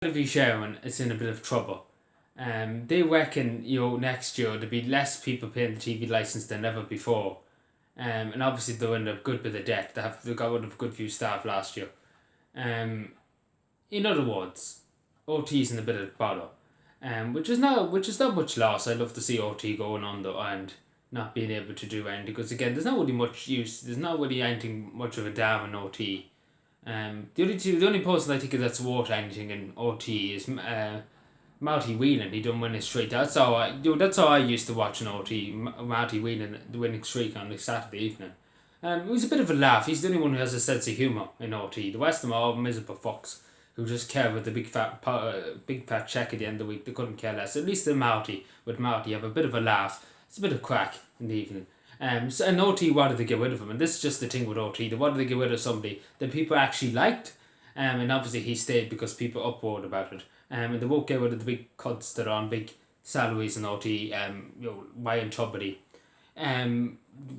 TV sharing is in a bit of trouble. They reckon next year there'll be less people paying the TV license than ever before. And obviously they're in a good bit of debt. They got rid of a good few staff last year. In other words, OT's in a bit of bother. Which is not much loss. I love to see OT going under and not being able to do anything, because again there's not really much use. There's not really anything much of a damn in OT. The only person I think that's worth anything in OT is Marty Whelan. He done winning streak. That's how I used to watch an OT. Marty Whelan, the winning streak on the Saturday evening. It was a bit of a laugh. He's the only one who has a sense of humour in OT. The rest of them are all miserable fucks who just care about the big fat check at the end of the week. They couldn't care less. At least with Marty have a bit of a laugh. It's a bit of crack in the evening. So an OT wanted to get rid of him, and this is just the thing with OT. They wanted to get rid of somebody that people actually liked, and obviously he stayed because people uproared about it. And they won't get rid of the big cuts that are on big salaries in OT. Ryan Tubridy,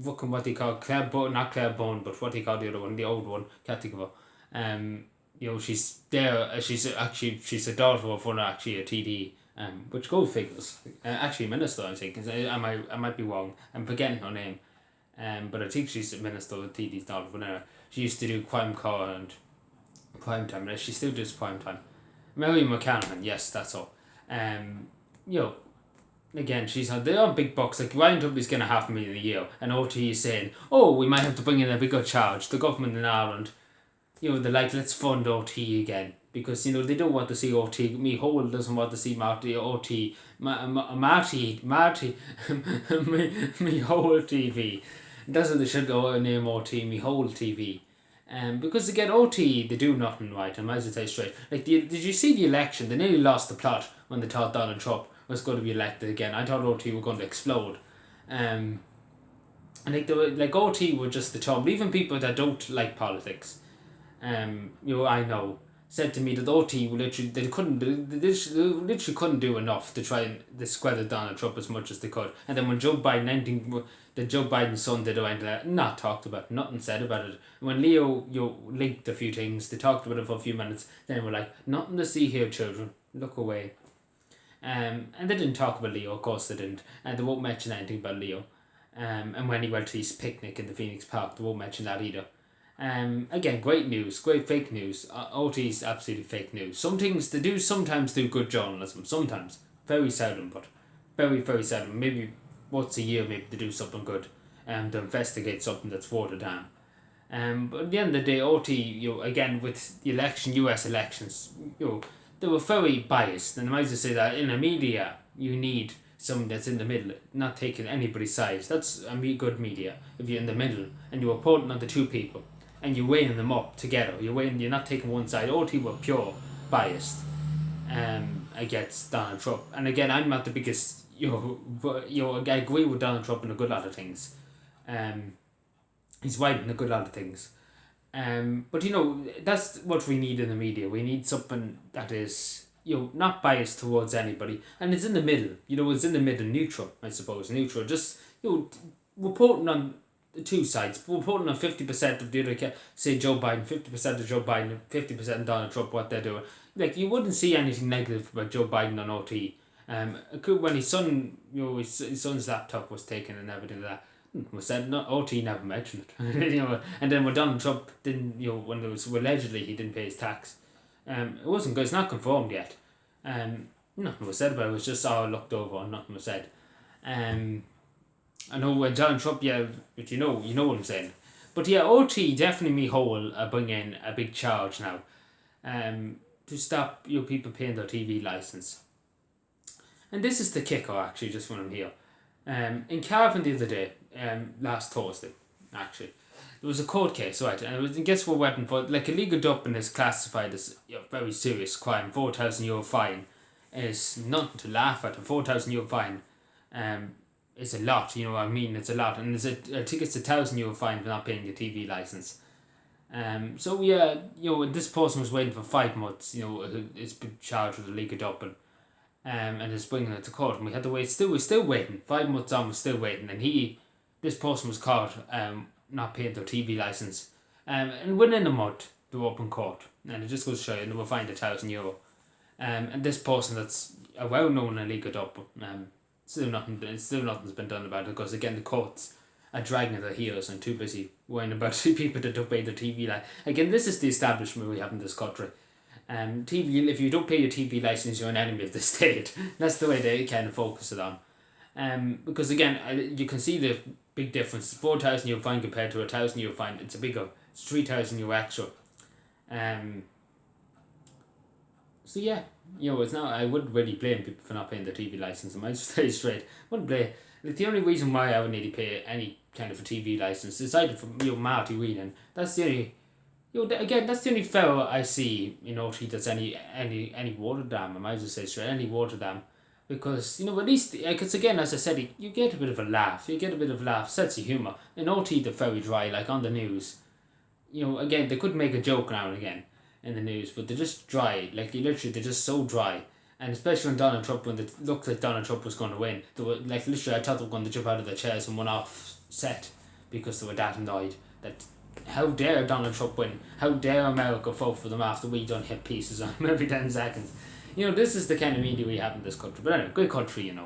what they call Claire Bone, not Claire Bone, but what they call the other one, the old one, can't think of her. She's there. She's a daughter of one actually a TD. Which go figures. Actually, minister, I think. I might be wrong. I'm forgetting her name. But I think she's a minister of TD's daughter. Whenever she used to do Crime Core and Prime Time, and she still does Prime Time. Mary McCann, yes, that's all. Again, they're on big bucks. Like Ryan Tubridy's getting $500,000 a year, and OT is saying, "Oh, we might have to bring in a bigger charge." The government in Ireland, they're like, "Let's fund OT again." Because they don't want to see OT. Me Hole doesn't want to see Marty OT. Marty me Hole TV. That's what they should go name OT. Me Hole TV. Because again OT they do nothing right. I might as well tell you straight. Like did you see the election? They nearly lost the plot when they thought Donald Trump was going to be elected again. I thought OT were going to explode. And like OT were just the trouble. Even people that don't like politics. I know, said to me that OT they literally couldn't do enough to try and discredit Donald Trump as much as they could. And then when Joe Biden's son did it, not talked about, nothing said about it. When Leo linked a few things, they talked about it for a few minutes. Then we're like, nothing to see here, children. Look away. And they didn't talk about Leo, of course they didn't, and they won't mention anything about Leo. And when he went to his picnic in the Phoenix Park, they won't mention that either. Again, great news, great fake news. OT is absolutely fake news. Some things they do sometimes do good journalism, sometimes. Very seldom, but very, very seldom. Maybe once a year, maybe they do something good to investigate something that's worth a damn. But at the end of the day, OT, again, with the US elections, they were very biased. And I might just say that in the media, you need someone that's in the middle, not taking anybody's sides. That's good media. If you're in the middle and you're reporting on the two people, and you're weighing them up together. You're not taking one side. OT were pure biased against Donald Trump. And again, I'm not the biggest, I agree with Donald Trump in a good lot of things. He's right in a good lot of things. But that's what we need in the media. We need something that is, not biased towards anybody. And it's in the middle. It's in the middle, neutral, I suppose. Neutral. Just, reporting on the two sides. We're putting on 50% of the other, say Joe Biden, 50% of Joe Biden, 50% Donald Trump, what they're doing. Like, you wouldn't see anything negative about Joe Biden on OT. When his son, his son's laptop was taken and everything like that, was said, no, OT never mentioned it. And then when Donald Trump didn't, when it was allegedly he didn't pay his tax, it wasn't good, it's not confirmed yet. Nothing was said about it, it was just all looked over and nothing was said. I know when Donald Trump, but you know what I'm saying. But yeah, OT definitely me whole bring in a big charge now, to stop people paying their TV license. And this is the kicker actually, just when I'm here. In Cavan the other day, last Thursday, actually, there was a court case, right? And it was, guess what weapon for? Like illegal dumping is classified as very serious crime. €4,000 fine is nothing to laugh at. A €4,000 fine, it's a lot, it's a lot. And I think it's €1,000 fine for not paying the TV license. So yeah, this person was waiting for 5 months, it's been charged with illegal dumping. And it's bringing it to court, and we had to wait, we're still waiting, 5 months on, we're still waiting, and this person was caught, not paying their TV license. And within a month, they were up in court, and it just goes to show you, and they were fined €1,000. And this person that's a well-known and leagued up, still nothing's been done about it, because again the courts are dragging their heels and too busy worrying about the people that don't pay their TV license. Again, this is the establishment we have in this country. TV, if you don't pay your TV license, you're an enemy of the state. That's the way they kind of focus it on. Because again, you can see the big difference. 4,000 you'll find compared to 1,000 you'll find it's 3,000 you're extra. So yeah, it's not. I wouldn't really blame people for not paying their TV license. I might just tell you straight. Wouldn't blame. The only reason why I would need to pay any kind of a TV license, aside from Marty Whelan, that's the only. Again, that's the only fellow I see in OT that's any water dam. I might just say straight, any water dam, because at least, because again, as I said, you get a bit of a laugh. Sense of humour. In OT, they're very dry, like on the news. Again, they could make a joke now and again in the news, but they're just dry. Like they're just so dry. And especially when Donald Trump, when it looked like Donald Trump was going to win, they were like literally, I thought they were going to jump out of their chairs and run off set because they were that annoyed that. How dare Donald Trump win? How dare America vote for them after we done hit pieces on them every 10 seconds? This is the kind of media we have in this country. But anyway, good country,